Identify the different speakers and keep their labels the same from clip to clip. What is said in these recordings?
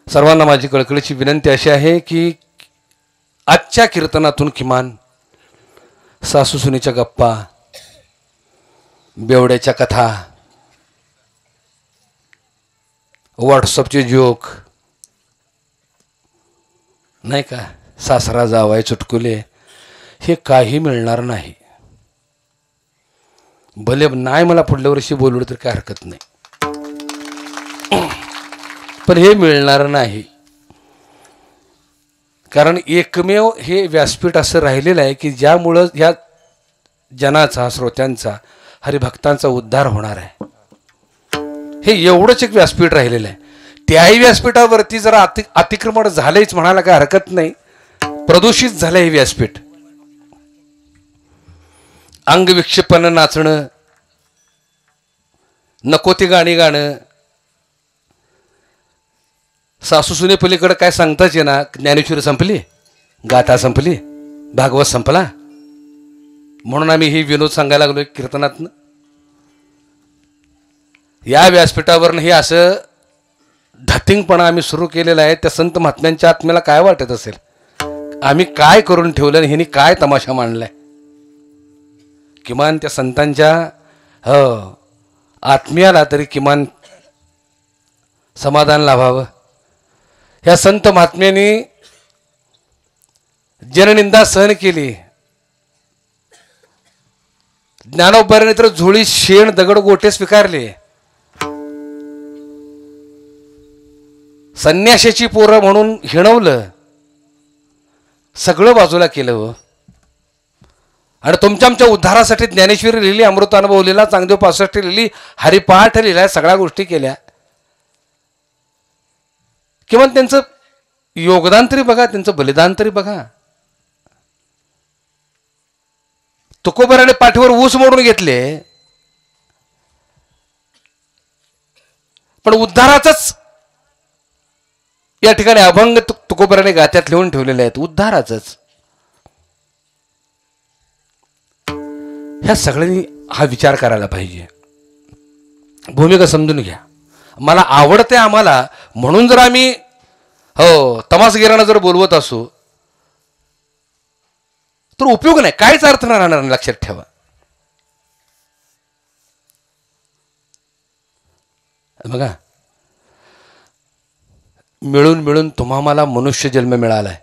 Speaker 1: सर्वांना माझी कळकळीची विनंती अशी आहे की आजच्या कीर्तनातून किमान सासूसुनीच्या गप्पा, बेवड्याच्या कथा, व्हॉट्सअपचे जोक नाही का, सासरा जावाय चुटकुले, हे काही मिळणार नाही. भले नाही मला पुढल्या वर्षी बोलवलं तर काय हरकत नाही, पण हे मिळणार नाही. कारण एकमेव हे व्यासपीठ असं राहिलेलं आहे की ज्यामुळं ह्या जनाचा, श्रोत्यांचा, हरिभक्तांचा उद्धार होणार आहे. हे एवढंच एक व्यासपीठ राहिलेलं आहे. त्याही व्यासपीठावरती जरा अतिक्रमण झालंच म्हणायला काय हरकत नाही. प्रदूषित झालं हे व्यासपीठ. अंगविक्षेपानं नाचणं, नको ती गाणी गाणं, सासूसुने पलीकडे काय सांगताच आहे ना. ज्ञानेश्वरी संपली, गाथा संपली, भागवत संपला, म्हणून आम्ही ही विनोद सांगायला लागलोय कीर्तनातनं. या व्यासपीठावरनं हे असं धतिंगपणा आम्ही सुरू केलेला आहे. त्या संत महात्म्यांच्या आत्म्याला काय वाटत असेल, आम्ही काय करून ठेवलं आणि ह्यांनी काय तमाशा मांडलाय. किमान त्या संतांच्या आत्म्याला तरी किमान समाधान लाभावं. ह्या संत महात्म्यांनी जननिंदा सहन केली. ज्ञानोबाने तर झोळी शेण दगड गोटे स्वीकारले. संन्याशाची पोरं म्हणून हिणवलं, सगळं बाजूला केलं हो. आणि तुमच्या आमच्या उद्धारासाठी ज्ञानेश्वरी लिहिली, अमृतानुभव लिहिला, चांगदेव 65 लिहिली, हरिपाठ लिहिला, सगळ्या गोष्टी केल्या. किमान त्यांचं योगदान तरी बघा, त्यांचं बलिदान तरी बघा. तुकोबाराने पाठीवर ऊस मोडून घेतले, पण उद्धाराचंच या ठिकाणी अभंग तुकोबाराने गात्यात लिहून ठेवलेले आहेत. उद्धाराचंच. ह्या सगळ्यांनी हा विचार करायला पाहिजे. भूमिका समजून घ्या. मला आवडते आम्हाला म्हणून जर आम्ही तमासगिरांना जर बोलवत असू तर उपयोग नाही, काहीच अर्थ नाही राहणार. लक्षात ठेवा. बघा, मिळून मिळून तुम्हा मला मनुष्य जन्म मिळालाय.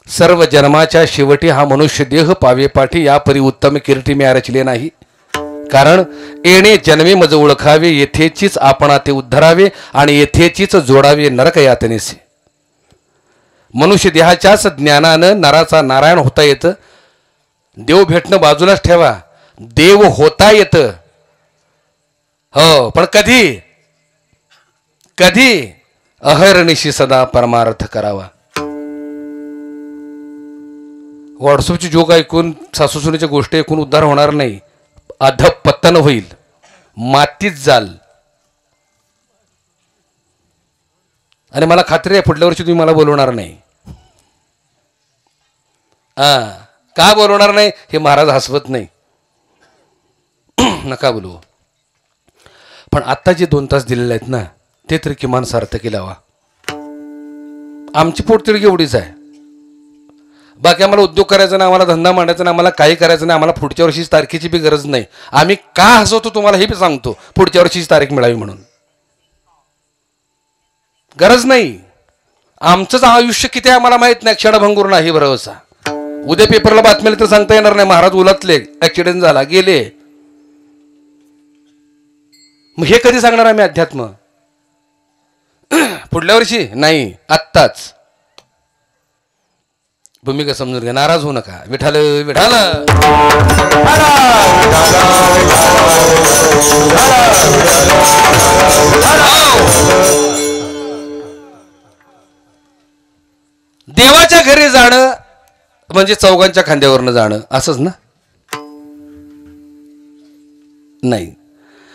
Speaker 1: सर्व जन्माच्या शेवटी हा मनुष्य देह पावे पाठी, या परी उत्तम कीर्ती मी रचले नाही. कारण येणे जन्मे मज ओळखावे, येथेचीच आपणा ते उद्धरावे आणि येथेचीच जोडावे नरक यातनेसे. मनुष्य देहाच्याच ज्ञानानं नराचा नारायण होता येतं. देव भेटणं बाजूलाच ठेवा, देव होता येतं. पण कधी कधी अहर्निशी सदा परमार्थ करावा. व्हॉट्सअपची जोक ऐकून, सासूसुनीच्या गोष्टी ऐकून उद्धार होणार नाही. अधपतन होईल, मातीत जाल. आणि मला खात्री आहे पुढल्या वर्षी तुम्ही मला बोलवणार नाही. का बोलवणार नाही हे महाराज हसवत नाही. नका बोलू. पण आत्ता जे 2 तास दिलेले आहेत ना, ते तरी किमान सार्थकी लावा. आमची पोटतिडकी एवढीच आहे. बाकी आम्हाला उद्योग करायचा नाही, आम्हाला धंदा मांडायचा नाही, आम्हाला काही करायचं नाही. आम्हाला पुढच्या वर्षीच तारखेची बी गरज नाही. आम्ही का हसवतो तुम्हाला हे बी सांगतो, पुढच्या वर्षीच तारीख मिळावी म्हणून. गरज नाही. आमचंच आयुष्य किती आहे आम्हाला माहित नाही. क्षणभंगूर नाही भरवसा. उद्या पेपरला बातम्या तर सांगता येणार नाही, महाराज उलटले, ऍक्सिडेंट झाला, गेले. मग हे कधी सांगणार आम्ही अध्यात्म? पुढल्या वर्षी नाही, आत्ताच. भूमिका समजून घ्या. नाराज होऊ नका. विठाल विठाल. देवाच्या घरी जाणं म्हणजे चौघांच्या खांद्यावरनं जाणं असंच ना? नाही.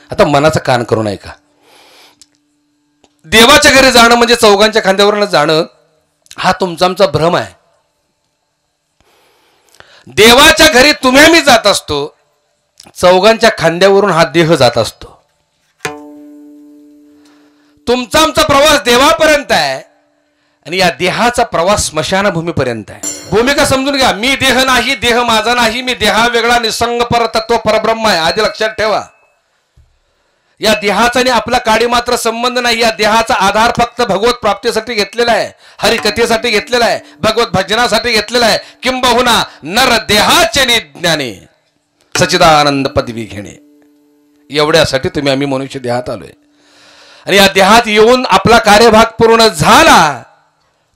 Speaker 1: आता मनाचा कान करून ऐका. देवाच्या घरी जाणं म्हणजे चौघांच्या खांद्यावरनं जाणं हा तुमचा आमचा भ्रम आहे. देवाच्या घरी तुम्ही आम्ही जात असतो, चौघांच्या खांद्यावरून हा देह जात असतो. तुमचा आमचा प्रवास देवापर्यंत आहे आणि या देहाचा प्रवास स्मशानभूमीपर्यंत आहे. भूमिका समजून घ्या. मी देह नाही, देह माझा नाही, मी देहा वेगळा निसंग परतत्व परब्रह्म आहे. आधी लक्षात ठेवा. या देहाचा आणि आपला काडी मात्र संबंध नाही. या देहाचा आधार फक्त भगवत प्राप्तीसाठी घेतलेला आहे, हरिकथेसाठी घेतलेला आहे, भगवत भजनासाठी घेतलेला आहे, किंबहुना नर देहाचे ज्ञाने सच्चिदानंद पदवी घेणे, एवढ्यासाठी तुम्ही आम्ही मनुष्य देहात आलोय. आणि या देहात येऊन आपला कार्यभाग पूर्ण झाला.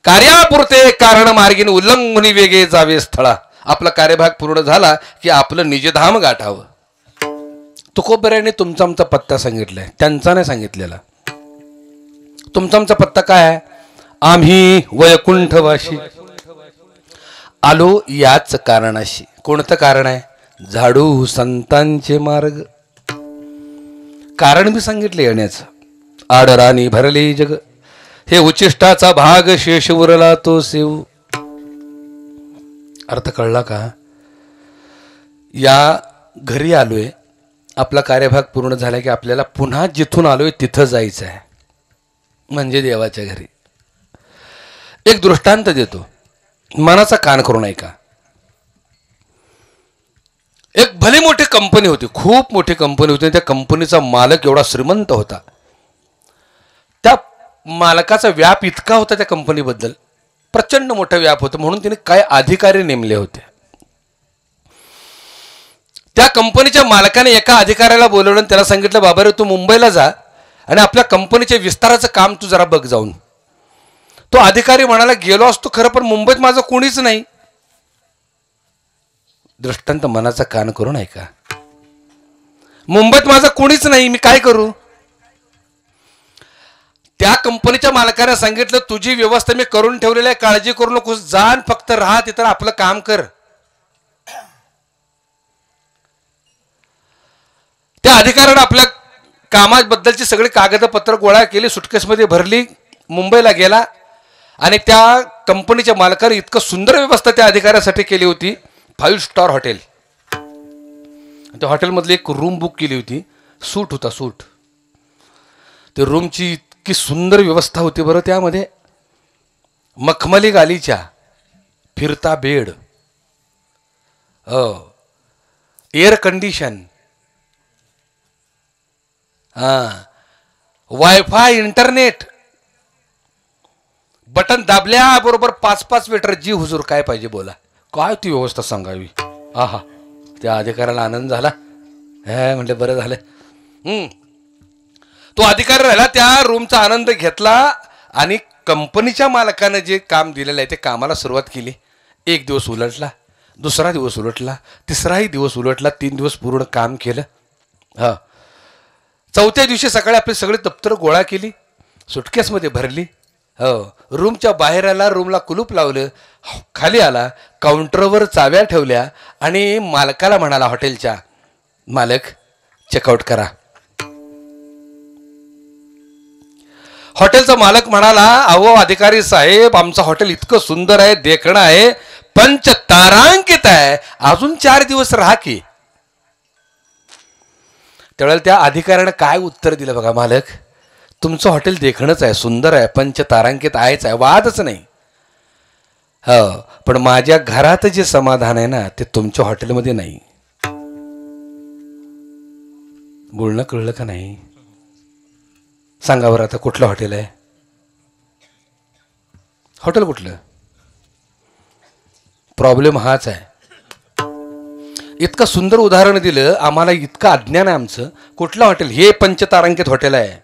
Speaker 1: कार्यापुरते कारण मार्गीन उल्लंघनी वेगे जावे स्थळा. आपला कार्यभाग पूर्ण झाला की आपलं निजधाम गाठावं. तुकोबऱ्याने तुमचा आमचा पत्ता सांगितलाय, त्यांचा नाही सांगितलेला. तुमचा आमचा पत्ता काय आहे? आम्ही वैकुंठवाशी आलो याच कारणाशी. कोणतं कारण आहे? झाडू संतांचे मार्ग. कारण मी सांगितले येण्याचं. आडरानी भरले जग, हे उचिष्टाचा भाग शेष उरला तो सेव. अर्थ कळला का? या घरी आलोय, आपला कार्यभाग पूर्ण झाला की आपल्याला पुन्हा जिथून आलोय तिथं जायचं आहे, म्हणजे देवाच्या घरी. एक दृष्टांत देतो, मनाचा कान करून ऐका. एक भली मोठी कंपनी होती, खूप मोठी कंपनी होती. त्या कंपनीचा मालक एवढा श्रीमंत होता. त्या मालकाचा व्याप इतका होता त्या कंपनीबद्दल, प्रचंड मोठा व्याप होता. म्हणून तिने काय अधिकारी नेमले होते. त्या कंपनीच्या मालकाने एका अधिकाऱ्याला बोलवलं आणि त्याला सांगितलं, बाबा रे, तू मुंबईला जा आणि आपल्या कंपनीच्या विस्ताराचं काम तू जरा बघ जाऊन. तो अधिकारी म्हणाला, गेलो असतो खरं, पण मुंबईत माझं कोणीच नाही. दृष्टांत मनाचा कान करून ऐका. मुंबईत माझं कोणीच नाही, मी काय करू? त्या कंपनीच्या मालकाने सांगितलं, तुझी व्यवस्था मी करून ठेवलेली आहे, काळजी करू नकोस, जाण फक्त राहा तिथं, आपलं काम कर. त्या अधिकाऱ्याने आपल्या कामाबद्दलची सगळी कागदपत्र गोळा केली, सुटकेसमध्ये भरली, मुंबईला गेला. आणि त्या कंपनीच्या मालकाने इतकं सुंदर व्यवस्था त्या अधिकाऱ्यासाठी केली होती. 5 स्टार हॉटेल. त्या हॉटेलमधली एक रूम बुक केली होती. सूट होता, सूट. त्या रूमची इतकी सुंदर व्यवस्था होती बरं. त्यामध्ये मखमली गालीच्या, फिरता bed, air condition, wifi, internet, button दाबल्याबरोबर 5-5 वेटर. जी हुजूर, काय पाहिजे बोला. काय ती व्यवस्था सांगावी. आहा, त्या अधिकाऱ्याला आनंद झाला. म्हटलं बरं झालं. तो अधिकारी राहिला, त्या रूमचा आनंद घेतला आणि कंपनीच्या मालकानं जे काम दिलेलं आहे ते कामाला सुरुवात केली. 1 दिवस उलटला, दुसरा दिवस उलटला, तिसराही दिवस उलटला, 3 दिवस पूर्ण काम केलं. चौथ्या दिवशी सकाळी आपली सगळी दप्तर गोळा केली, सुटकेसमध्ये भरली. रूमच्या बाहेर आला, रूमला कुलूप लावलं, खाली आला, काउंटरवर चाव्या ठेवल्या आणि मालकाला म्हणाला, हॉटेलच्या मालक, चेकआउट करा. हॉटेलचा मालक म्हणाला, अहो अधिकारी साहेब, आमचं हॉटेल इतकं सुंदर आहे, देखणं आहे, 5 तारांकित आहे, अजून 4 दिवस राहा की. त्यावेळेला त्या अधिकाऱ्यानं काय उत्तर दिलं बघा, मालक, तुमचं हॉटेल देखणंच आहे, सुंदर आहे, 5 तारांकित आहेच आहे, वादच नाही. पण माझ्या घरात जे समाधान आहे ना, ते तुमच्या हॉटेलमध्ये नाही. बोलणं कळलं का नाही? सांगा बरं आता, कुठलं हॉटेल आहे? हॉटेल कुठलं? प्रॉब्लेम हाच आहे. इतकं सुंदर उदाहरण दिलं, आम्हाला इतकं अज्ञान आहे आमचं. कुठलं हॉटेल? हे 5 तारांकित हॉटेल आहे.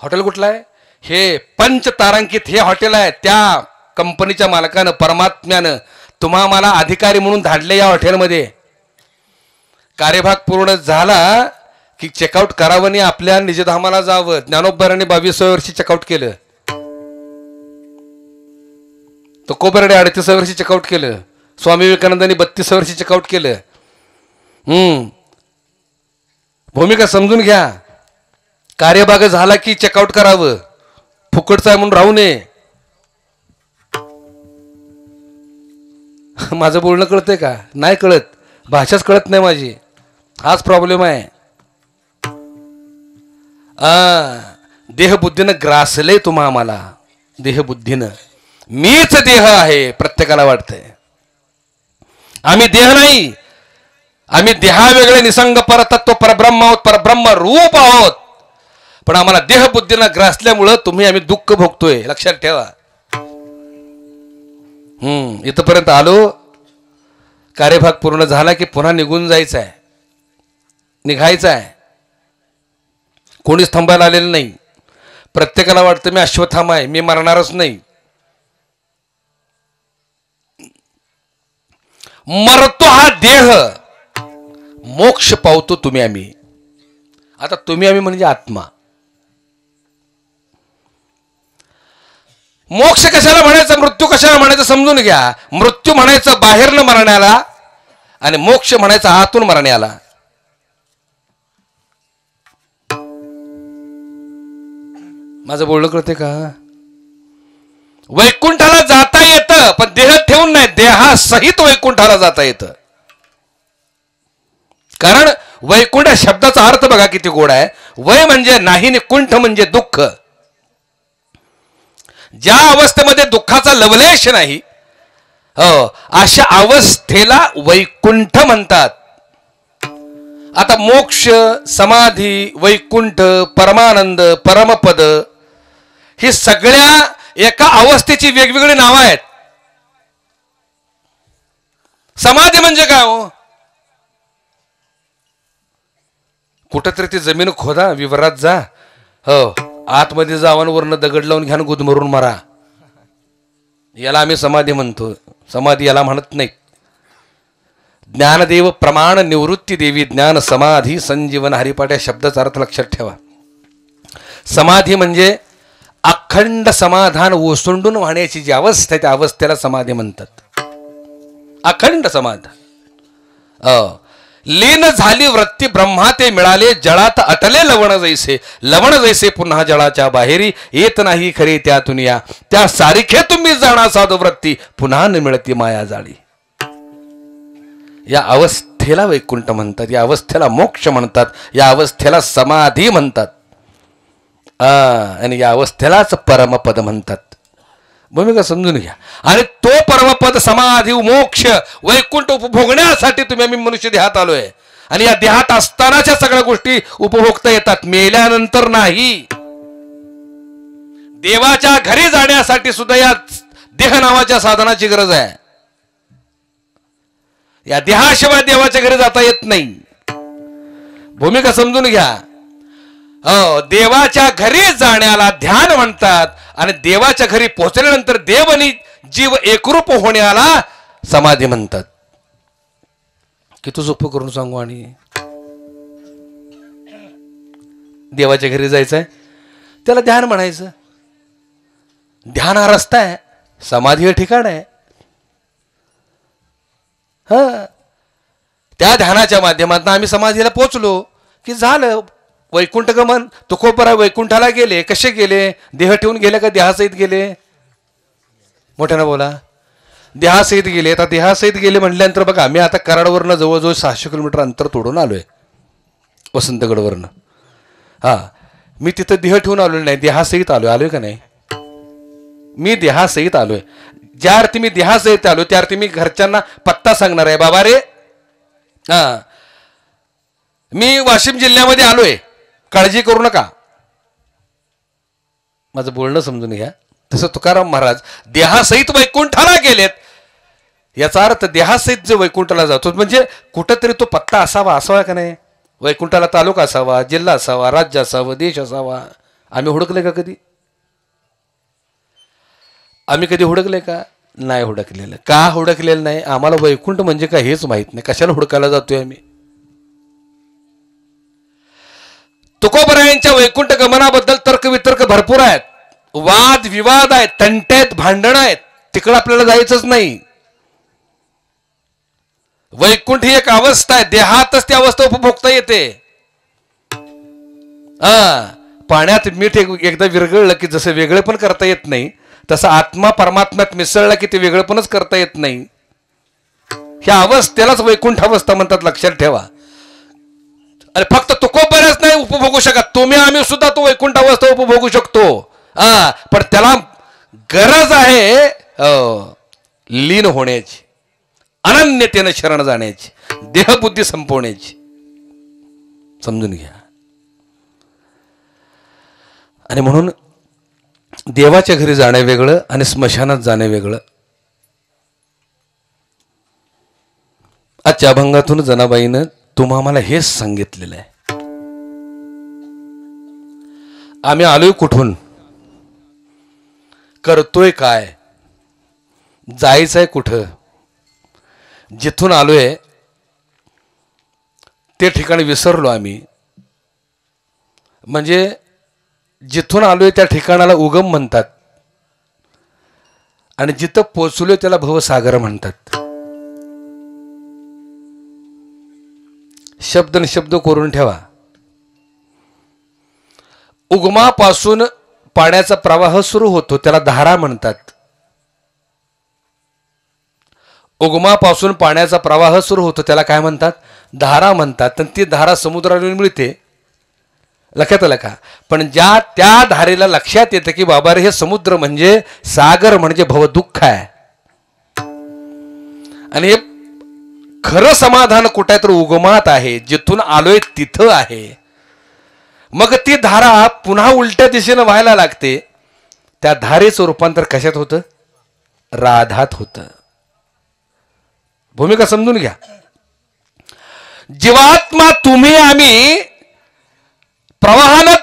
Speaker 1: हॉटेल कुठलं आहे? हे 5 तारांकित हे हॉटेल आहे. त्या कंपनीच्या मालकानं, परमात्म्यानं तुम्हा मला अधिकारी म्हणून धाडले या हॉटेलमध्ये. कार्यभाग पूर्ण झाला की चेकआउट करावं आणि आपल्या निजधामाला जावं. ज्ञानोबराने 22व्या वर्षी चेकआउट केलं, तुकोबराने 38व्या वर्षी चेकआउट केलं, स्वामी विवेकानंदांनी 32व्या वर्षी चेकआउट केलं. भूमिका समजून घ्या. कार्यभाग झाला की चेकआउट करावं, फुकटचं आहे म्हणून राहू नये. माझं बोलणं कळतंय का? नाही कळत, भाषाच कळत नाही माझी. हाच प्रॉब्लेम आहे. देहबुद्धीनं ग्रासले तुम्हा आम्हाला. देहबुद्धीनं मीच देह आहे प्रत्येकाला वाटतंय. आम्ही देह नाही, आम्ही देहावेगळे निसंग परतत्व परब्रह्म आहोत, परब्रह्म रूप आहोत. पण आम्हाला देहबुद्धीनं ग्रासल्यामुळं आम्ही दुःख भोगतोय. लक्षात ठेवा. इथपर्यंत आलो, कार्यभाग पूर्ण झाला की पुन्हा निघून जायचं आहे, निघायचं आहे. कोणीच थांबायला आलेलं नाही. प्रत्येकाला वाटतं मी अश्वत्थामा आहे, मी मरणारच नाही. मरतो हा देह, मोक्ष पावतो तुम्ही आम्ही. आता तुम्ही आम्ही म्हणजे आत्मा. मोक्ष कशाला म्हणायचं, मृत्यू कशाला म्हणायचं समजून घ्या. मृत्यू म्हणायचं बाहेरनं मरण्याला आणि मोक्ष म्हणायचं आतून मरण्याला. माझं बोलणं कळते का? वैकुंठाला जाता येतं पण देह ठेवून नाही, देहासहित वैकुंठाला जाता येतं. कारण वैकुंठ शब्दाचा अर्थ बघा किती गोड आहे. वय म्हणजे नाही आणि कुंठ म्हणजे दुःख. ज्या अवस्थेमध्ये दुःखाचा लवलेश नाही, अशा अवस्थेला वैकुंठ म्हणतात. आता मोक्ष, समाधी, वैकुंठ, परमानंद, परमपद ही सगळ्या एका अवस्थेची वेगवेगळी नावं आहेत. समाधी म्हणजे काय हो? कुठंतरी ती जमीन खोदा, विवरात जा, आतमध्ये जाऊन वरनं दगड लावून घ्या, गुदमरून मारा. याला आम्ही समाधी म्हणतो. समाधी याला म्हणत नाही. ज्ञानदेव प्रमाण निवृत्ती देवी ज्ञान समाधी संजीवन हरिपाठ या शब्दाचा अर्थ लक्षात ठेवा. समाधी म्हणजे अखंड समाधान ओसंडून वाहण्याची जी अवस्था आहे त्या अवस्थेला समाधी म्हणतात. अखंड समाधान. लीन झाली वृत्ती ब्रह्मा ते मिळाले, जळात अटले लवण जैसे, लवण जैसे पुन्हा जळाच्या बाहेरी, येत नाही खरे त्यातून या, त्या सारिखे तुम्ही जाणा साधू वृत्ती, पुन्हा न मिळती माया जाळी. या अवस्थेला वैकुंठ म्हणतात, या अवस्थेला मोक्ष म्हणतात, या अवस्थेला समाधी म्हणतात, आणि या अवस्थेलाच परमपद म्हणतात. भूमिका समजून घ्या. आणि तो परमपद, समाधी, मोक्ष, वैकुंठ उपभोगण्यासाठी तुम्ही आम्ही मनुष्य देहात आलोय. आणि या देहात असतानाच्या सगळ्या गोष्टी उपभोगता येतात, मेल्यानंतर नाही. देवाच्या घरी जाण्यासाठी सुद्धा या देह नावाच्या साधनाची गरज आहे. या देहाशिवाय देवाच्या घरी जाता येत नाही. भूमिका समजून घ्या. देवाच्या घरी जाण्याला ध्यान म्हणतात आणि देवाच्या घरी पोहोचल्यानंतर देव आणि जीव एकरूप होण्याला समाधी म्हणतात. किती सोपं करून सांगू. आणि देवाच्या घरी जायचंय त्याला ध्यान म्हणायचं. ध्यान हा रस्ता आहे, समाधी हे ठिकाण आहे. त्या ध्यानाच्या माध्यमातून आम्ही समाधीला पोहोचलो की झालं वैकुंठ गमन. तुकोबरा वैकुंठाला गेले. कसे गेले? देह ठेवून गेले का देहासहित गेले? मोठ्यानं बोला. देहासहित गेले. आता देहासहित गेले म्हटल्यानंतर बघा, मी आता कराडवरनं जवळजवळ 600 किलोमीटर अंतर तोडून आलोय, वसंतगडवरनं. मी तिथं देह ठेवून आलो नाही, देहासहित आलोय का नाही? मी देहासहित आलोय. ज्या अर्थी मी देहासहित आलो त्या अर्थी मी घरच्यांना पत्ता सांगणार आहे. बाबा रे, मी वाशिम जिल्ह्यामध्ये आलोय, काळजी करू नका. माझं बोलणं समजून घ्या. तसं तुकाराम महाराज देहासहित वैकुंठाला गेलेत. याचा अर्थ देहासहित जे वैकुंठाला जातो म्हणजे कुठंतरी तो पत्ता असावा का नाही? वैकुंठाला तालुका असावा, जिल्हा असावा, राज्य असावं, देश असावा. आम्ही हुडकले का कधी? आम्ही कधी हुडकले का? नाही हुडकलेलं. का हुडकलेलं नाही? आम्हाला वैकुंठ म्हणजे काय हेच माहित नाही. कशाला हुडकायला जातोय आम्ही? तुकोबरायांच्या वैकुंठ गमनाबद्दल तर्कवितर्क भरपूर आहेत, वाद विवाद आहेत, तंटे आहेत, भांडणं आहेत. तिकडं आपल्याला जायचंच नाही. वैकुंठ ही एक अवस्था आहे, देहातच ती अवस्था उपभोगता येते. पाण्यात मीठ एकदा विरघळलं की जसं वेगळं पण करता येत नाही, तसं आत्मा परमात्म्यात मिसळला की ते वेगळं पणच करता येत नाही. ह्या अवस्थेलाच वैकुंठ अवस्था म्हणतात. लक्षात ठेवा. अरे फक्त तुकोबऱ्याच नाही उपभोगू शकत, तुम्ही आम्ही सुद्धा तो वैकुंठ अवस्था उपभोगू शकतो. पण त्याला गरज आहे लीन होण्याची, अनन्यतेने शरण जाण्याची, देहबुद्धी संपवण्याची. समजून घ्या. आणि म्हणून देवाच्या घरी जाणं वेगळं आणि स्मशानात जाणं वेगळं. आजच्या अभंगातून जनाबाईनं तुम्हाला हेच सांगितलेलं आहे. आम्ही आलोय कुठून, करतोय काय, जायचंय कुठं, जिथून आलोय ते ठिकाणी विसरलो आम्ही. म्हणजे जिथून आलोय त्या ठिकाणाला उगम म्हणतात आणि जिथं पोचलोय त्याला भवसागर म्हणतात. शब्द न शब्द करून ठेवा. उगमापासून पाण्याचा प्रवाह सुरू होतो त्याला धारा म्हणतात. उगमापासून पाण्याचा प्रवाह सुरू होतो त्याला काय म्हणतात, धारा म्हणतात. आणि ती धारा समुद्रावरून मिळते, लक्षात आलं का. पण ज्या त्या धारेला लक्षात येतं की बाबा रे हे समुद्र म्हणजे सागर म्हणजे भवदुःख आहे. आणि हे खरं समाधान कुठे तर उगमात आहे, जिथून आलोय तिथं आहे. मग ती धारा पुन्हा उलट्या दिशेनं व्हायला लागते. त्या धारेचं रूपांतर कशात होतं, राधात होतं. भूमिका समजून घ्या. जीवात्मा तुम्ही आम्ही प्रवाहानं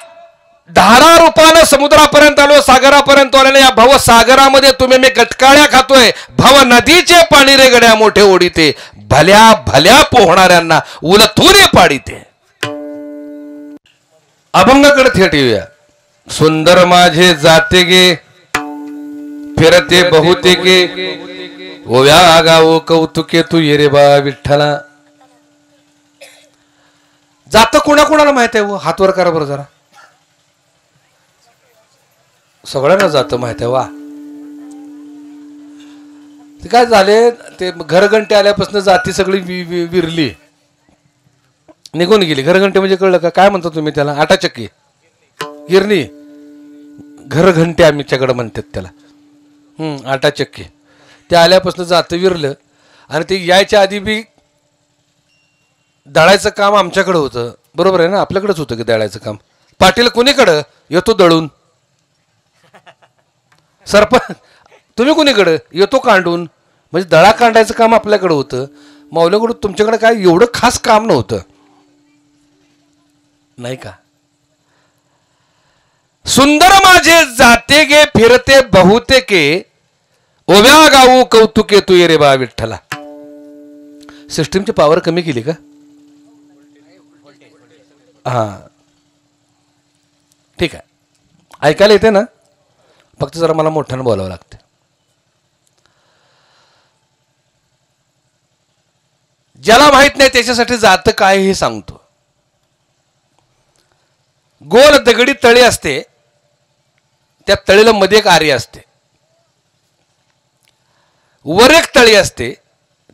Speaker 1: धारा रूपानं समुद्रापर्यंत आलो, सागरापर्यंत आलो. या भव सागरामध्ये तुम्ही मी गटकाळ्या खातोय. भव नदीचे पाणी रे गड्या मोठे ओढीते, भल्या भल्या पोहणाऱ्यांना उलथुरे पाडीते. अभंगाकडे थेट येऊया. सुंदर माझे जाते गे फिरते बहुते गे, ओव्या गावो कौतुके तू ये रे बा विठ्ठला. जात कोणाकोणाला माहित आहे? हात वर करा बरं जरा. सगळ्यांना जातं माहित आहे. वा, ते काय झाले, ते घरघंटे आल्यापासून जाती सगळी विरली, निघून गेली. घरघंटे म्हणजे कळलं का, काय म्हणतो तुम्ही त्याला, आटाचक्की, गिरणी, घरघंटे आमच्याकडे म्हणतात त्याला. आटाचक्की. ते आल्यापासून जातं विरलं. आणि ते यायच्या आधी बी दळायचं काम आमच्याकडे होतं, बरोबर आहे ना. आपल्याकडेच होतं की दळायचं काम. पाटील कोणीकडं येतो दळून, सरपंच तुम्ही कोणीकडं येतो कांडून. म्हणजे दळा कांडायचं काम आपल्याकडे होतं. माऊलीकडून तुमच्याकडे काय एवढं खास काम नव्हतं, नाही का. सुंदर माझे जाते गे फिरते बहुते के, ओव्या गाऊ कौतुके तू ये रे बा विठ्ठला. सिस्टीमची पॉवर कमी केली का? हा, ठीक आहे. ऐकायला येते ना, फक्त जरा मला मोठ्यानं बोलावं लागतं. ज्याला माहित नाही त्याच्यासाठी जातं काय हे सांगतो. गोल दगडी तळी असते, त्या तळीला मध्ये एक आरी असते. वर एक तळी असते,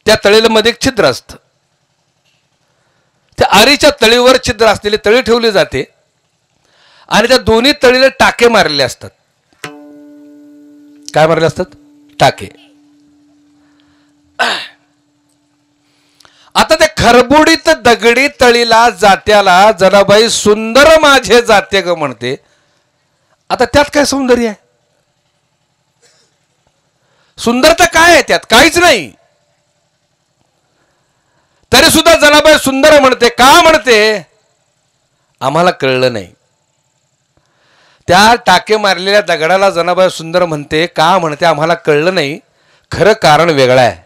Speaker 1: त्या तळीला मध्ये एक छिद्र असतं. त्या आरीच्या तळीवर छिद्र असलेली तळी ठेवली जाते आणि त्या दोन्ही तळीला टाके मारलेले असतात. काय मारले असतात? टाके. आता त्या खरबुडीत दगडी तळीला जात्याला जनाबाई सुंदर माझे जाते ग म्हणते. आता त्यात काय सौंदर्य आहे? सुंदरता काय आहे त्यात? काहीच नाही. तरी सुद्धा जनाबाई सुंदर म्हणते. का म्हणते आम्हाला कळलं नाही. त्या टाके मारलेल्या दगडाला जनाबाई सुंदर म्हणते. का म्हणते आम्हाला कळलं नाही. खरं कारण वेगळं आहे.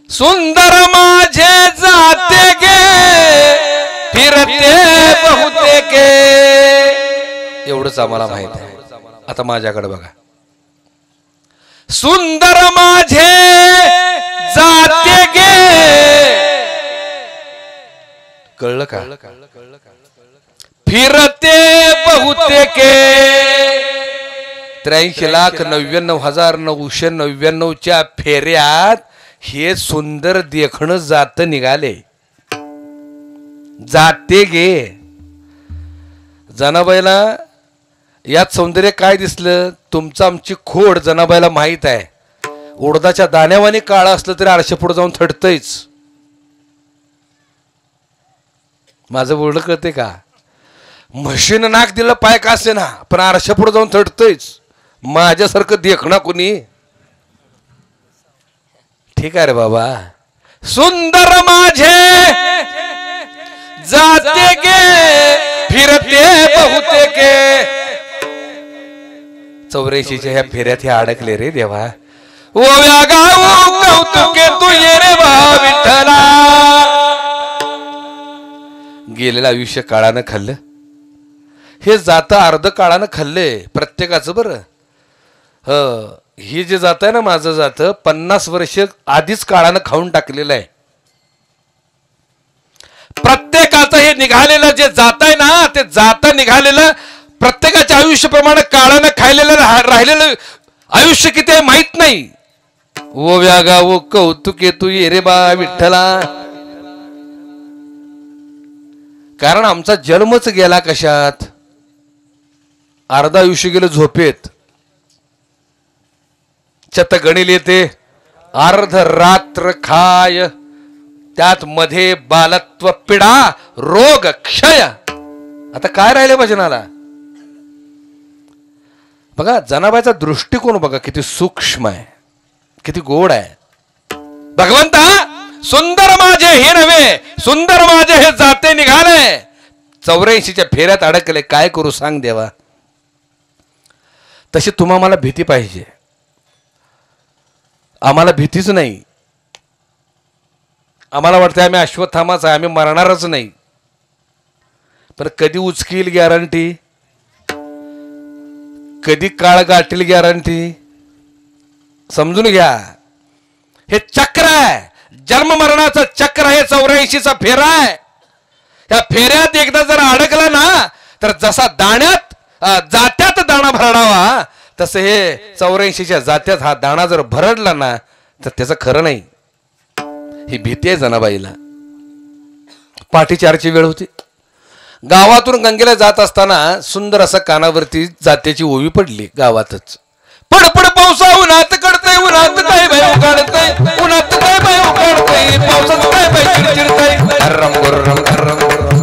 Speaker 1: सुंदर माझे जाते गे फिरते बहुते गे, एवढंच आम्हाला माहित आहे. आता माझ्याकडे बघा. सुंदर माझे जाते गे, कळलं का? फिरते बहुते के, 83,99,999 फेऱ्यात हे सुंदर देखणं जात निघाले. जाते गे. जनाबाईला यात सौंदर्य काय दिसलं? तुमचं आमची खोड जनाबाईला माहीत आहे. उडदाच्या दाण्यावाने काळं असलं तरी आरशा पुढे जाऊन थडतंयच. माझं बोलणं कळते का? म्हशीनं नाक दिलं पाय का असे ना, पण आरशा पुढे जाऊन थडतंयच. माझ्यासारखं देखणा कुणी? ठीक आहे रे बाबा. सुंदर माझे जाते गे फिरते बहुते के. 84च्या ह्या फेऱ्यात हे अडकले रे देवा. ओव्या गाऊ कौतुके तू ये रे बा विठ्ठला. गेलेलं आयुष्य काळानं खाल्लं. हे जातं अर्ध काळानं खाल्ले प्रत्येकाचं. बरं हे जे जात आहे ना, माझं जातं 50 वर्ष आधीच काळानं खाऊन टाकलेलं आहे. प्रत्येकाचं हे निघालेलं जे जात आहे ना, ते जाता निघालेलं प्रत्येकाच्या आयुष्याप्रमाणे काळानं खायलेलं राहिलेलं आयुष्य किती आहे माहित नाही. ओव्या गावो कौतुके तू ये रे बा विठ्ठला. कारण आमचा जन्मच गेला कशात? अर्ध आयुष्य गेलं झोपेत. चत गणिल येते अर्ध रात्र खाय. त्यात मध्ये बालत्व पिडा रोग क्षय. आता काय राहिले भजनाला? बघा जनाबाईचा दृष्टिकोन बघा किती सूक्ष्म आहे, किती गोड आहे. भगवंता सुंदर माझे हे नव्हे, सुंदर माझे हे जाते निघाले. 84च्या फेऱ्यात अडकले. काय करू सांग देवा? तशी तुम्हा मला भीती पाहिजे. आम्हाला भीतीच नाही. आम्हाला वाटतं आम्ही अश्वत्थामाच आहे, आम्ही मरणारच नाही. पण कधी उचकील गॅरंटी? कधी काळ गाठील गॅरंटी? समजून घ्या. हे चक्र आहे, जन्म मरणाचं चक्र आहे. 84चा फेरा आहे. या फेऱ्यात एकदा जर अडकला ना, तर जसा दाण्यात जात्यात दाणा भरडावा, तसं हे 84च्या जात्यात हा दाणा जर भरडला ना, तर त्याचं खरं नाही. ही भीती आहे जनाबाईला. पहाटे 4ची वेळ होती. गावातून गंगेला जात असताना सुंदर असं कानावरती जात्याची ओवी पडली. गावातच पडपड पावसा उन्हात कडतय, उन्हात काय बाय उकाडतय, उन्हात काय बाय उकाडतय, पावसात काय बाय चिडचिडतय. हरम गुर्रम हरम गुर्रम.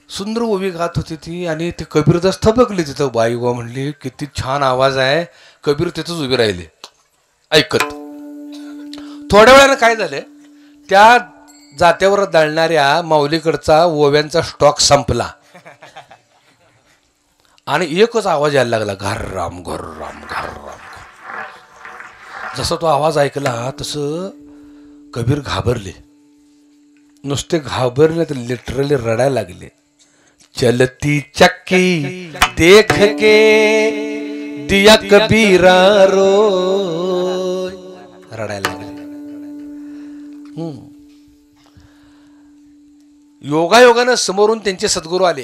Speaker 1: सुंदर ओवी गात होती ती. आणि ती कबीरदास थबकली तिथं. बाई वा म्हणली किती छान आवाज आहे. कबीर तिथंच उभी राहिले ऐकत. थोड्या वेळानं काय झालं, त्या जात्यावर दळणाऱ्या माऊलीकडचा ओव्यांचा स्टॉक संपला आणि एकच आवाज यायला लागला, घरराम घरराम घरराम. जसा तो आवाज ऐकला तसं कबीर घाबरले. नुसते घाबरले तर लिटरली रडायला लागले. चलती चक्की देख के दिया कबीरा रो. रडायला लागले. योगायोगानं समोरून त्यांचे सद्गुरू आले,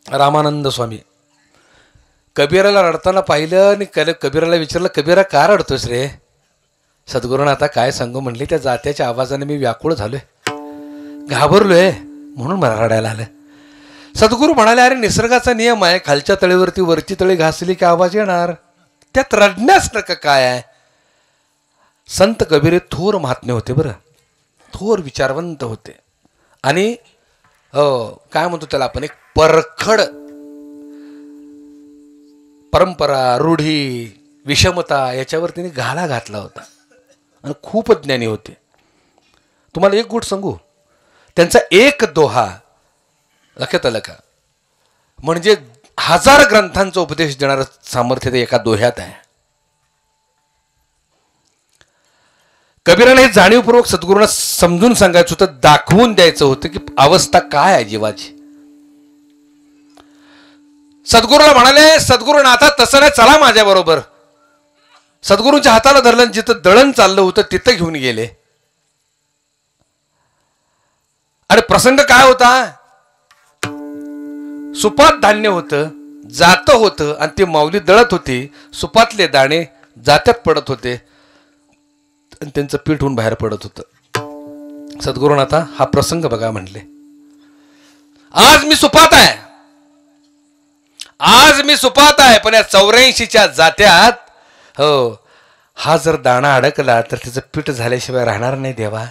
Speaker 1: रामानंद स्वामी. कबीराला रडताना पाहिलं आणि कबीराला विचारलं, कबीरा का रडतोस रे? सद्गुरूंना आता काय सांगू म्हणले, त्या जात्याच्या आवाजाने मी व्याकुळ झालोय, घाबरलोय, म्हणून मला रडायला आलं. सद्गुरू म्हणाले, अरे निसर्गाचा नियम आहे, खालच्या तळीवरती वरची तळी घासली की आवाज येणार, त्यात रडण्यास नका काय आहे. संत कबीर थोर महात्मे होते बरं, थोर विचारवंत होते. आणि काय म्हणतो त्याला आपण, एक परखड परंपरा, रूढी, विषमता याच्यावर त्यांनी घाला घातला होता आणि खूप ज्ञानी होते. तुम्हाला एक गोष्ट सांगू, त्यांचा एक दोहा लक्षात आलं का, म्हणजे 1000 ग्रंथांचा उपदेश देणारं सामर्थ्य ते एका दोह्यात आहे. कबीराने हे जाणीवपूर्वक सद्गुरूंना समजून सांगायचं होतं, दाखवून द्यायचं होतं की अवस्था काय आहे जीवाची. सद्गुरूला म्हणाले, सद्गुरूनाथा तसं नाही, चला माझ्या बरोबर. सद्गुरूंच्या हाताला धरलं, जिथं दळण चाललं होतं तिथं घेऊन गेले. आणि प्रसंग काय होता, सुपात धान्य होतं, जात होतं आणि ते माऊली दळत होती. सुपातले दाणे जात्यात पडत होते आणि त्यांचं पीठ होऊन बाहेर पडत होतं. सद्गुरूंना आता हा प्रसंग बघा म्हणले, आज मी सुपात आहे, आज मी सुपात आहे, पण या 84च्या जात्यात हो हा जर दाणा अडकला तर त्याचं पीठ झाल्याशिवाय राहणार नाही देवा.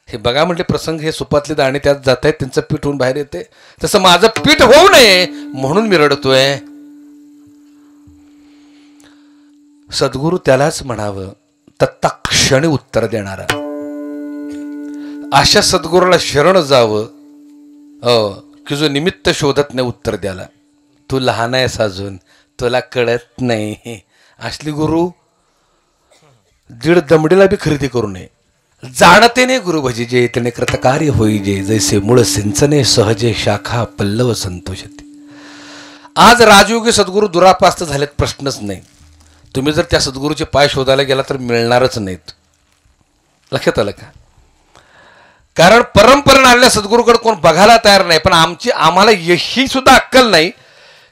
Speaker 1: हे बघा म्हटले प्रसंग, हे सुपातले दाणे त्यात जात आहेत, त्यांचं पीठ होऊन बाहेर येते, तसं माझं पीठ होऊ नये म्हणून मी रडतोय. सद्गुरु त्यालाच म्हणावं तत्क्षणी उत्तर देणारा. अशा सद्गुरूला शरण जावं की जो निमित्त शोधत नाही उत्तर द्यायला. तू लहान आहेस अजून, तुला कळत नाही. असली गुरु दीड दमडीला बी खरेदी करू नये. जाणतेने गुरु भजिजे त्याने कृतकार्य होईजे, जैसे मूळ सिंचने सहजे शाखा पल्लव संतोषते. आज राजयोगी सद्गुरू दुरापास्त झालेत, प्रश्नच नाही. तुम्ही जर त्या सद्गुरूचे पाय शोधायला गेला तर मिळणारच नाहीत. लक्षात आलं का? कारण परंपरेने आलेल्या सद्गुरूकडे कोण बघायला तयार नाही. पण आम्हाला ही सुद्धा अक्कल नाही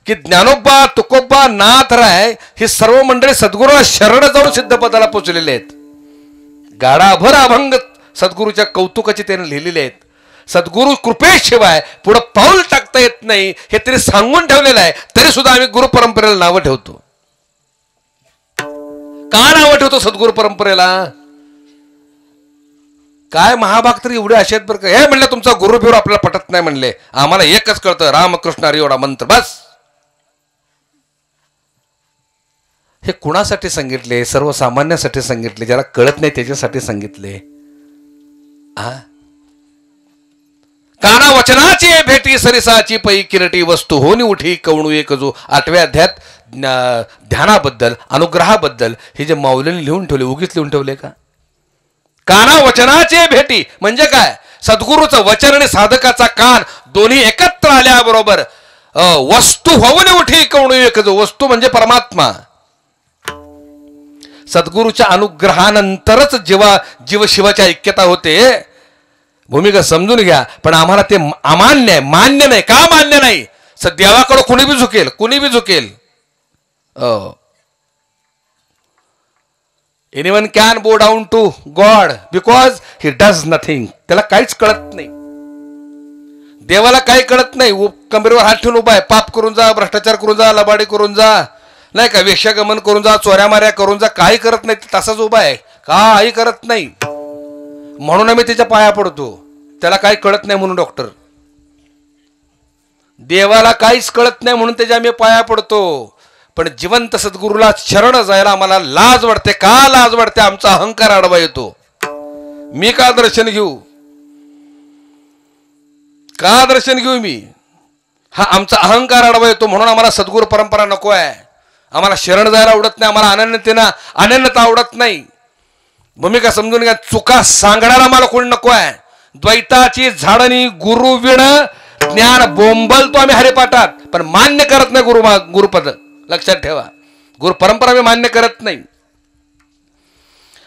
Speaker 1: की ज्ञानोबा, तुकोबा, नाथराय ही सर्व मंडळी सद्गुरूला शरण जाऊन सिद्धपदाला पोचलेले आहेत. गाडाभर अभंग सद्गुरूच्या कौतुकाचे त्याने लिहिलेले आहेत. सद्गुरू कृपेशिवाय पुढे पाऊल टाकता येत नाही हे तरी सांगून ठेवलेलं आहे. तरी सुद्धा आम्ही गुरु परंपरेला नावं ठेवतो. का नावं ठेवतो सद्गुरू परंपरेला? काय महाभाग तरी एवढे असे आहेत बरं का, हे म्हणले तुमचा गुरु फिरू आपल्याला पटत नाही म्हणले, आम्हाला एकच कळतं रामकृष्ण हरी एवढा मंत्र बस. हे कुणासाठी सांगितले? सर्वसामान्यासाठी सांगितले, ज्याला कळत नाही त्याच्यासाठी सांगितले. काना वचनाची भेटी सरिसाची पै किरटी वस्तू होनी उठी कवणू एक जो. 8व्या अध्यायात ध्यानाबद्दल, अनुग्रहाबद्दल हे जे माऊलींनी लिहून ठेवले, उगीच लिहून ठेवले का? काना वचनाचे भेटी म्हणजे काय? सद्गुरूचं वचन आणि साधकाचा कान दोन्ही एकत्र आल्याबरोबर वस्तू होऊन उठी कवणू एक जो. वस्तू म्हणजे परमात्मा. सद्गुरूच्या अनुग्रहानंतरच जेव्हा जीवशिवाची ऐक्यता होते. भूमिका समजून घ्या. पण आम्हाला ते अमान्य आहे, मान्य नाही. का मान्य नाही? देवाकडे कुणी बी झुकेल, कुणी बी झुकेल. Anyone can bow down to God because he does nothing. त्याला काहीच कळत नाही. देवाला काही कळत नाही. कमरेवर हात ठेवून उभा आहे. पाप करून जा, भ्रष्टाचार करून जा, लबाडी करून जा, नाही का, वेश्यागमन करून जा, चोऱ्या माऱ्या करून जा, काही करत नाही. तसाच उभा आहे, काही करत नाही. म्हणून आम्ही त्याच्या पाया पडतो. त्याला काही कळत नाही म्हणून. डॉक्टर देवाला काहीच कळत नाही म्हणून त्याच्या आम्ही पाया पडतो. पण जिवंत सद्गुरूला शरण जायला आम्हाला लाज वाटते. का लाज वाटते? आमचा अहंकार आडवा येतो. मी का दर्शन घेऊ? का दर्शन घेऊ मी? हा आमचा अहंकार आडवा येतो. म्हणून आम्हाला सद्गुरू परंपरा नको आहे. आम्हाला शरण जायला आवडत नाही. आम्हाला अनन्यता आवडत नाही. भूमिका समजून घ्या. चुका सांगणारा मला कोणी नको आहे. द्वैताची झाडणी गुरु विण ज्ञान बोंबलतो आम्ही हरिपाठात, पण मान्य करत नाही गुरुपद. लक्षात ठेवा, गुरु परंपरा आम्ही मान्य करत नाही.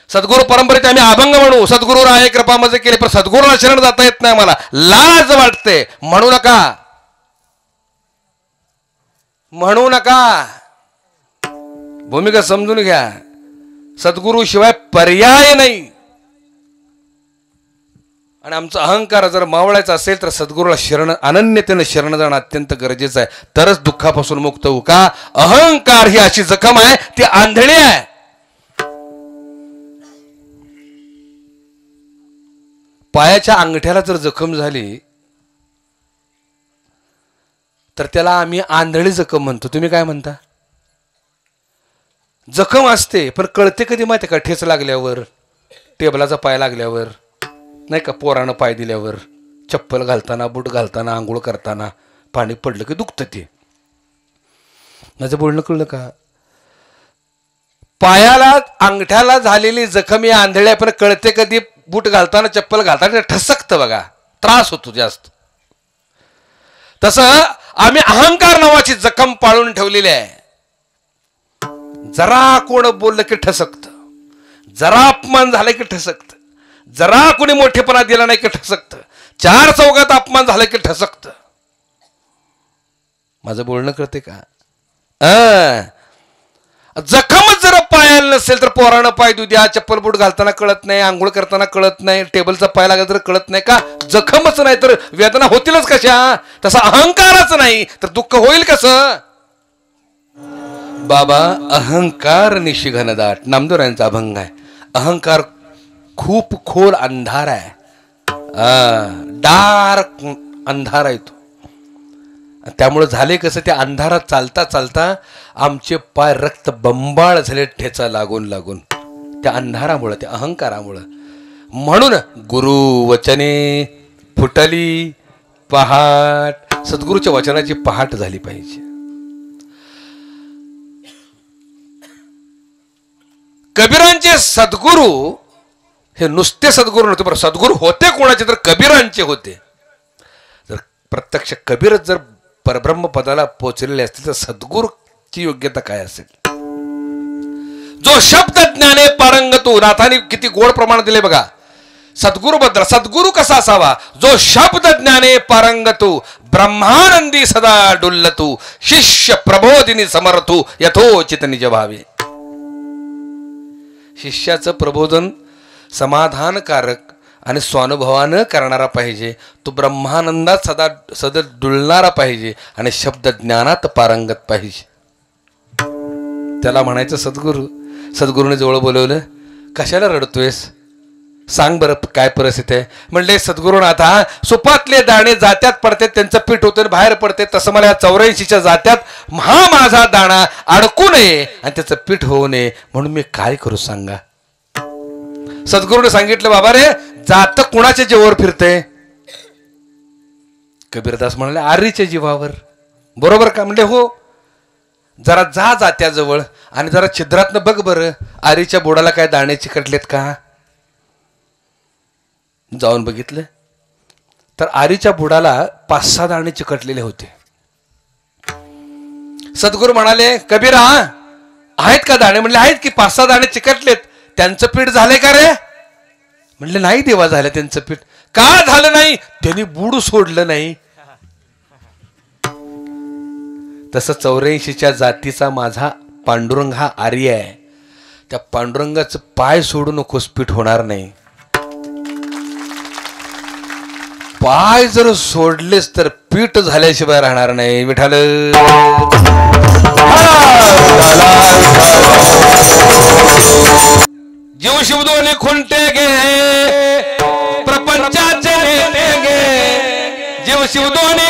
Speaker 1: सद्गुरू परंपरेचे आम्ही अभंग म्हणू, सद्गुरू आहे कृपा मजे केले, पण सद्गुरूला शरण जाता येत नाही. आम्हाला लाज वाटते. म्हणू नका, म्हणू नका. भूमिका समजून घ्या. सद्गुरू शिवाय पर्याय नाही. आणि आमचा अहंकार जर मावळायचा असेल तर सद्गुरूला शरण, अनन्यतेने शरण जाणं अत्यंत गरजेचं आहे. तरच दुःखापासून मुक्त होऊ. का? अहंकार ही अशी जखम आहे, ती आंधळी आहे. पायाच्या अंगठ्याला जर जखम झाली तर त्याला आम्ही आंधळी जखम म्हणतो. तुम्ही काय म्हणता? जखम असते पण कळते कधी माहिती का? ठेच लागल्यावर, टेबलाचा पाय लागल्यावर, नाही का, पोरानं पाय दिल्यावर, चप्पल घालताना, बूट घालताना, आंघोळ करताना पाणी पडलं की दुखतं. ते माझं बोलणं कळलं का? पायाला अंगठ्याला झालेली जखम ही आंधळी आहे, पण कळते कधी? बूट घालताना, चप्पल घालताना ठसकतं बघा, त्रास होतो जास्त. तसं आम्ही अहंकार नावाची जखम पाळून ठेवलेली आहे. जरा कोण बोललं की ठसकत, जरा अपमान झाला की ठसकत, जरा कोणी मोठेपणा दिला नाही की ठसकत, 4 चौघात अपमान झाला की ठसकत. माझं बोलणं कळते का? जखमच जर पायाला नसेल तर पोरानं पाय देऊ द्या, चप्पल बूट घालताना कळत नाही, आंघोळ करताना कळत नाही, टेबलचा पाय लागला तर कळत नाही का? जखमच नाही तर वेदना होतीलच कशा? तसा अहंकारच नाही तर दुःख होईल कसं? बाबा अहंकार निशी घनदाट, नामदेवरायांचा अभंग आहे. अहंकार खूप खोल अंधार आहे, डार्क अंधार आहे तो. त्यामुळे झाले कसं, त्या अंधारात चालता चालता आमचे पाय रक्त बंबाळ झाले, ठेचा लागून लागून त्या अंधारामुळं, त्या अहंकारामुळं. म्हणून गुरु वचने फुटली पहाट, सद्गुरूच्या वचनाची पहाट झाली पाहिजे. कबीरांचे सद्गुरू हे नुसते सद्गुरू नव्हते, पण सद्गुरू होते कोणाचे तर कबीरांचे होते. जर प्रत्यक्ष कबीरच जर परब्रह्म पदाला पोचलेले असतील तर सद्गुरूची योग्यता काय असेल? जो शब्द ज्ञाने पारंगतू, नाथाने किती गोड प्रमाण दिले बघा सद्गुरू बद्दल. सद्गुरू कसा असावा? जो शब्द ज्ञाने पारंगतू, ब्रह्मानंदी सदा डुल्लतू, शिष्य प्रबोधिनी समर्थू, यथोचित निज भावे. शिष्याचं प्रबोधन समाधानकारक आणि स्वानुभवानं करणारा पाहिजे, तो ब्रह्मानंदात सदा डुलणारा पाहिजे आणि शब्द ज्ञानात पारंगत पाहिजे. त्याला म्हणायचं सद्गुरू. सद्गुरूने जवळ बोलवलं, कशाला रडतोयस, सांग बरं काय परिस्थिती आहे? म्हणले सद्गुरुनाथा, सुपातले दाणे जात्यात पडतात, त्यांचं पीठ होतं बाहेर पडते, तसं मला 84च्या जात्यात हा माझा दाणा अडकू नये आणि त्याचं पीठ होऊ नये, म्हणून मी काय करू सांगा? सद्गुरूने सांगितलं, बाबा रे जात कुणाच्या जीवावर फिरते? कबीरदास म्हणाले, आरीच्या जीवावर. बरोबर का? म्हणले हो. जरा जा जात्याजवळ आणि जरा छिद्रातनं बघ बरं, आरीच्या बोडाला काय दाणे चिकटलेत का? जाऊन बघितलं तर आरीच्या बुडाला 5-6 दाणे चिकटलेले होते. सद्गुरू म्हणाले, कबीरा आहेत का दाणे? म्हणले आहेत की, 5-6 दाणे चिकटलेत. त्यांचं पीठ झालंय का रे? म्हणले नाही देवा झालं त्यांचं पीठ. का झालं नाही? त्यांनी बुड सोडलं नाही. तसं 84च्या जातीचा माझा पांडुरंग हा आर्य आहे. त्या पांडुरंगाचं पाय सोडू नकोस, पीठ होणार नाही. पाय जर सोडलेस तर पीठ झाल्याशिवाय राहणार नाही. विठाल जीव शिवदोने खुंटे गे प्रपंचाचे नेते गे, जीव शिवदोने